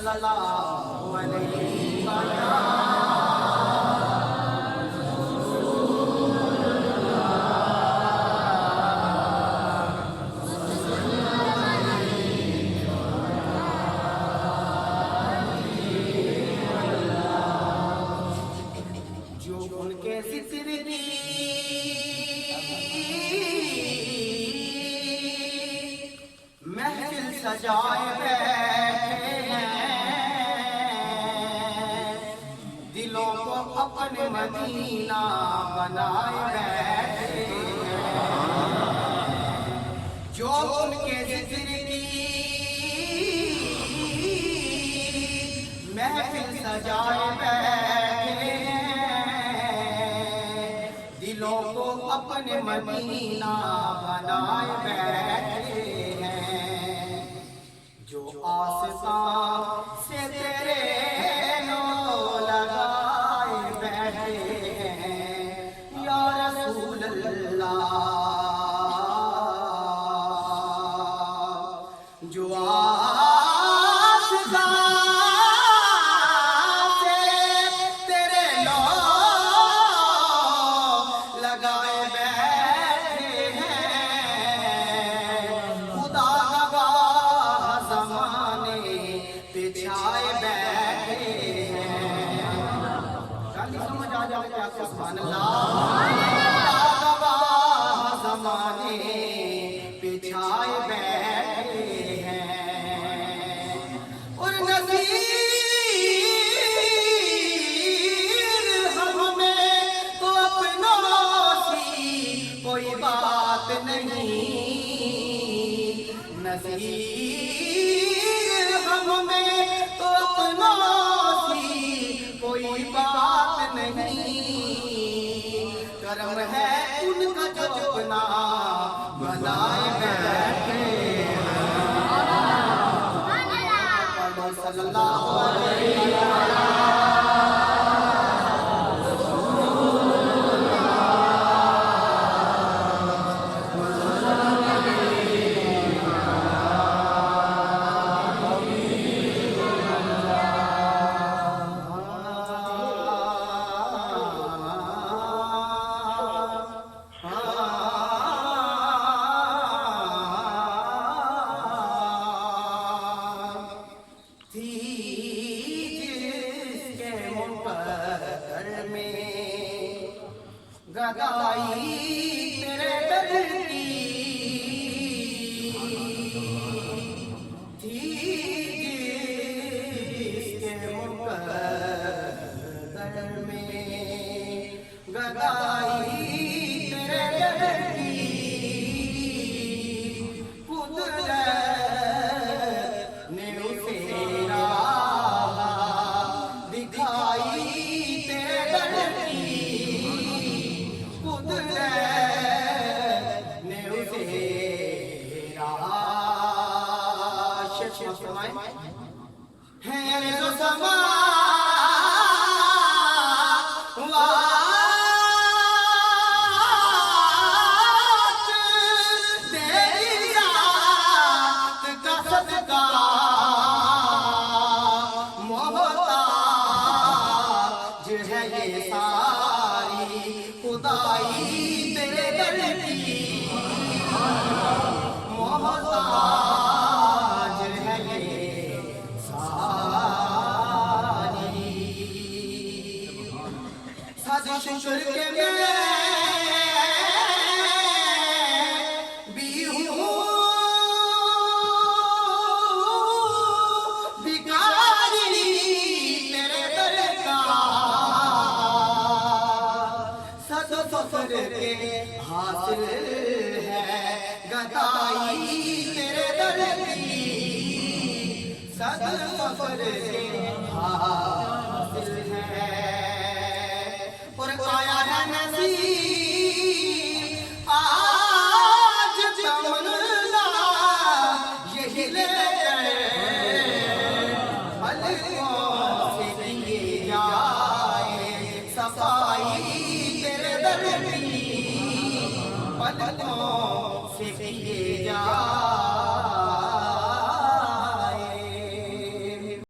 सल्लल्लाहु अलैहि जो उनके जिक्र की महफिल सजाए बैठे हैं, दिलों को अपने मदीना बनाए बैठे हैं। जो उनके जिक्र की महफिल सजाए बैठे हैं, दिलों को अपने मदीना बनाए बैठे हैं। जो आसमां से तेरे नो लगाए बैठे हैं, या रसूल अल्लाह। जो आसमां से तेरे नो लगाए बैठे हैं, खुदा बिछाए बैठे हैं। गाली समझ आ जाए क्या? सुभान अल्लाह। ज़माने बिछाए बैठे हैं और नज़ीर हमें तो अपनों सी कोई बात नहीं। नज़ीर हमें तो अपनों सी कोई बात नहीं। करम है उनका जो अपना बनाए बैठे हैं। सल्लल्लाहु अलैहि गदाई तेरे दर की थी, जिसके मुकद्दर में गदाई तेरे दर की। कुदरत ने उसे राह दिखाई तेरे दर की। ने उसे है जो समा का सदका मोहताज है ये सारी खुदाई तेरे दर की। मोहताज है ये सारी। सद शुक्र के मैं भी हूँ भिखारी तेरे दर का। सद फख्र के हासिल है गदाई तेरे दर की। सद फख्र के हासिल है और आया है नसीब आज तमन्ना यही लेकर पलकों से किए जाए सफाई तेरे दर की। पलकों से किए जाए